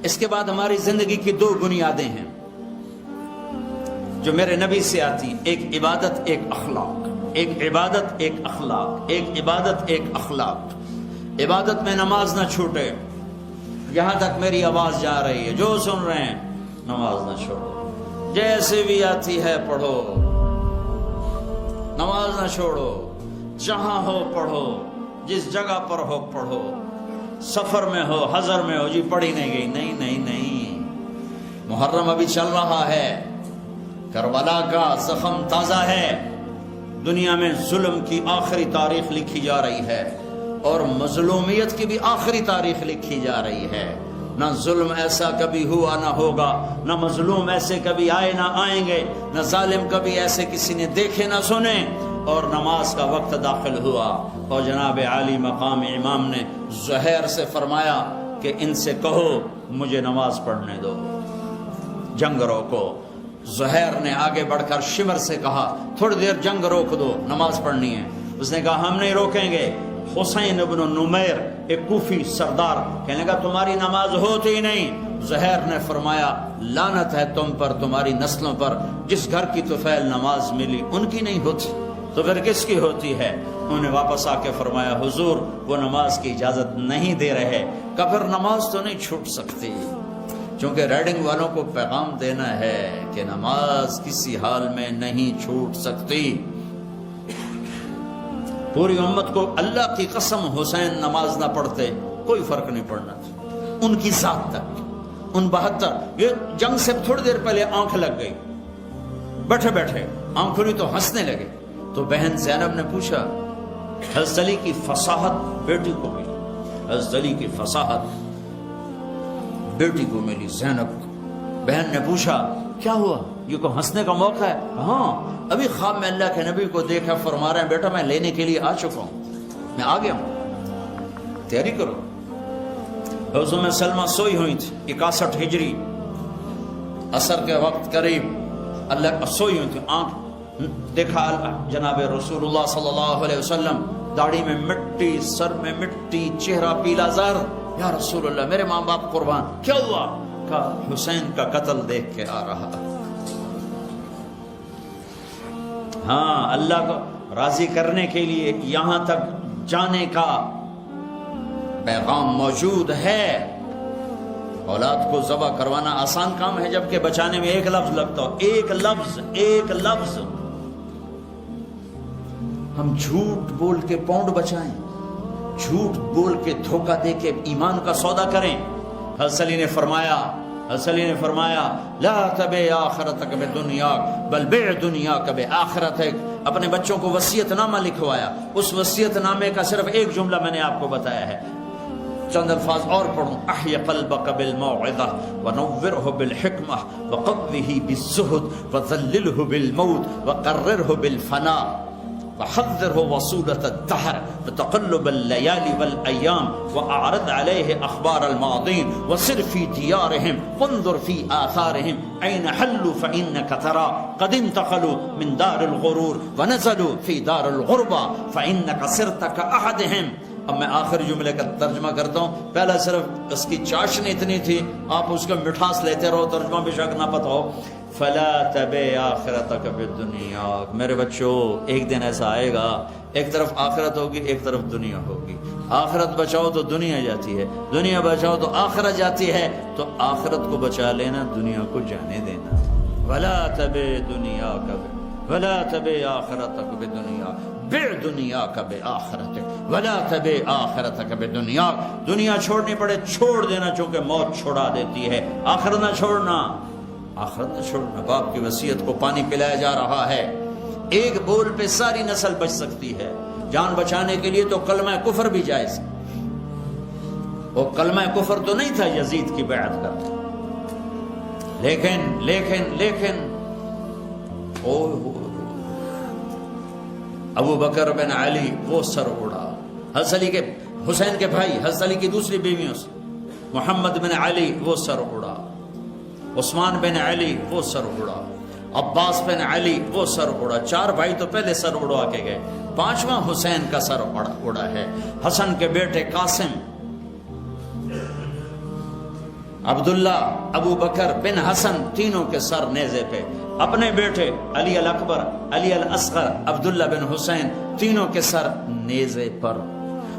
اس کے بعد ہماری زندگی کی دو بنیادیں ہیں جو میرے نبی سے آتی، ایک عبادت ایک اخلاق، ایک عبادت ایک اخلاق، ایک عبادت ایک اخلاق۔ عبادت میں نماز نہ چھوٹے، یہاں تک میری آواز جا رہی ہے، جو سن رہے ہیں نماز نہ چھوڑو، جیسے بھی آتی ہے پڑھو، نماز نہ چھوڑو، جہاں ہو پڑھو، جس جگہ پر ہو پڑھو، سفر میں ہو حضر میں ہو، جی پڑھی نہیں گئی، نہیں نہیں نہیں، محرم ابھی چل رہا ہے، کربلا کا زخم تازہ ہے، دنیا میں ظلم کی آخری تاریخ لکھی جا رہی ہے اور مظلومیت کی بھی آخری تاریخ لکھی جا رہی ہے۔ نہ ظلم ایسا کبھی ہوا نہ ہوگا، نہ مظلوم ایسے کبھی آئے نہ آئیں گے، نہ ظالم کبھی ایسے کسی نے دیکھے نہ سنے۔ اور نماز کا وقت داخل ہوا اور جناب عالی مقام امام نے زہیر سے فرمایا کہ ان سے کہو مجھے نماز پڑھنے دو، جنگ روکو۔ زہیر نے آگے بڑھ کر شمر سے کہا تھوڑی دیر جنگ روک دو، نماز پڑھنی ہے۔ اس نے کہا ہم نہیں روکیں گے۔ حسین ابن نمیر ایک کوفی سردار کہنے لگا تمہاری نماز ہوتی ہی نہیں۔ زہیر نے فرمایا لعنت ہے تم پر، تمہاری نسلوں پر، جس گھر کی طفیل نماز ملی ان کی نہیں ہوتی تو پھر کس کی ہوتی ہے؟ انہوں نے واپس آ کے فرمایا حضور وہ نماز کی اجازت نہیں دے رہے۔ کہ پھر نماز تو نہیں چھوٹ سکتی، چونکہ ریڈنگ والوں کو پیغام دینا ہے کہ نماز کسی حال میں نہیں چھوٹ سکتی۔ پوری امت کو اللہ کی قسم حسین نماز نہ پڑھتے کوئی فرق نہیں پڑنا تھا، ان کی ذات تک۔ ان 72 یہ جنگ سے تھوڑی دیر پہلے آنکھ لگ گئی، بیٹھے بیٹھے آنکھ کھلی تو ہنسنے لگے۔ تو بہن زینب نے پوچھا، حضرت علی کی فصاحت بیٹی کو ملی، حضرت علی کی فصاحت بیٹی کو ملی زینب کو۔ بہن نے پوچھا کیا ہوا، یہ کو ہنسنے کا موقع ہے؟ ہاں ابھی خواب میں اللہ کے نبی کو دیکھا، فرما رہے ہیں بیٹا میں لینے کے لیے آ چکا ہوں، میں آ گیا ہوں، تیاری کرو۔ حضرت ام سلمہ سوئی ہوئی تھی، 61 ہجری، عصر کے وقت قریب، اللہ سوئی ہوئی تھی، آنکھ دیکھا جناب رسول اللہ صلی اللہ علیہ وسلم، داڑھی میں مٹی، سر میں مٹی، چہرہ پیلا زر۔ یا رسول اللہ میرے ماں باپ قربان، کیا ہوا؟ کہا حسین کا قتل دیکھ کے آ رہا۔ ہاں اللہ کو راضی کرنے کے لیے یہاں تک جانے کا پیغام موجود ہے۔ اولاد کو ذبح کروانا آسان کام ہے جبکہ بچانے میں ایک لفظ لگتا ہو، ایک لفظ، ایک لفظ۔ ہم جھوٹ بول کے پاؤنڈ بچائیں، جھوٹ بول کے دھوکہ دے کے ایمان کا سودا کریں۔ حضرت علی نے فرمایا لا تبع آخرتک بدنیاک بل بع دنیاک بآخرتک۔ اپنے بچوں کو وصیت نامہ لکھوایا، اس وصیت نامے کا صرف ایک جملہ میں نے آپ کو بتایا ہے، چند الفاظ اور پڑھوں، احی قلبک بالموعظہ ونورہ بالحکمہ وقوہ بالزہد وذللہ بالموت وقررہ بالفناء وحذره وصولة الدهر وتقلب الليالي والأيام وأعرض عليه أخبار الماضين وسر في ديارهم وانظر في آثارهم أين حلوا فإنك ترى قد انتقلوا من دار الغرور ونزلوا في دار الغربة فإنك صرت كأحدهم۔ اب میں آخر جملے کا ترجمہ کرتا ہوں، پہلا صرف اس کی چاشنی اتنی تھی، آپ اس کا مٹھاس لیتے رہو، ترجمہ بے شک نہ پتہ ہو۔ فلا تبع آخرتک بالدنیا، میرے بچوں ایک دن ایسا آئے گا، ایک طرف آخرت ہوگی ایک طرف دنیا ہوگی، آخرت بچاؤ تو دنیا جاتی ہے، دنیا بچاؤ تو آخرت جاتی ہے، تو آخرت کو بچا لینا، دنیا کو جانے دینا۔ ولا تبع دنیاک ولا تبع آخرتک بدنیا بع دنیاک بآخرتک ولا تبع آخرتک بدنیا۔ دنیا چھوڑنی پڑے چھوڑ دینا، چونکہ موت چھوڑا دیتی ہے، آخرت نہ چھوڑنا، آخرت نہ چھوڑنا۔ باپ کی وصیت کو پانی پلایا جا رہا ہے، ایک بول پہ ساری نسل بچ سکتی ہے۔ جان بچانے کے لیے تو کلمہ کفر بھی جائز، وہ کلمہ کفر تو نہیں تھا یزید کی بیعت کرتا، لیکن ابو بکر بن علی وہ سر اڑا، حضرت علی کے حسین کے بھائی حضرت علی کی دوسری بیویوں سے محمد بن علی وہ سر اڑا، عثمان بن علی وہ سر اڑا، عباس بن علی وہ سر اڑا۔ 4 بھائی تو پہلے سر اڑوا کے گئے، 5واں حسین کا سر اڑا ہے۔ حسن کے بیٹے قاسم عبداللہ، ابو بکر بن حسن تینوں کے سر نیزے پہ، اپنے بیٹے علی الاکبر، علی الاصغر، عبداللہ بن حسین تینوں کے سر نیزے پر،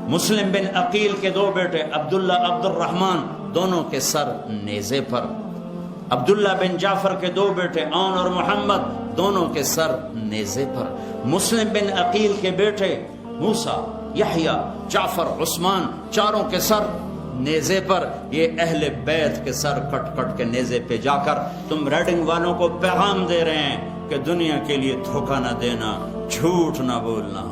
مسلم بن عقیل کے دو بیٹے عبداللہ عبد الرحمن دونوں کے سر نیزے پر، عبداللہ بن جعفر کے دو بیٹے عون اور محمد دونوں کے سر نیزے پر، مسلم بن عقیل کے بیٹے موسیٰ، یحییٰ، جعفر، عثمان چاروں کے سر نیزے پر۔ یہ اہل بیت کے سر کٹ کٹ کے نیزے پہ جا کر تم ریڈنگ والوں کو پیغام دے رہے ہیں کہ دنیا کے لیے دھوکہ نہ دینا، جھوٹ نہ بولنا۔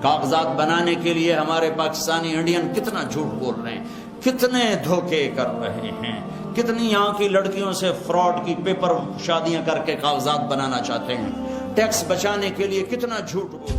کاغذات بنانے کے لیے ہمارے پاکستانی انڈین کتنا جھوٹ بول رہے ہیں، کتنے دھوکے کر رہے ہیں، کتنی یہاں کی لڑکیوں سے فراڈ کی پیپر شادیاں کر کے کاغذات بنانا چاہتے ہیں، ٹیکس بچانے کے لیے کتنا جھوٹ بول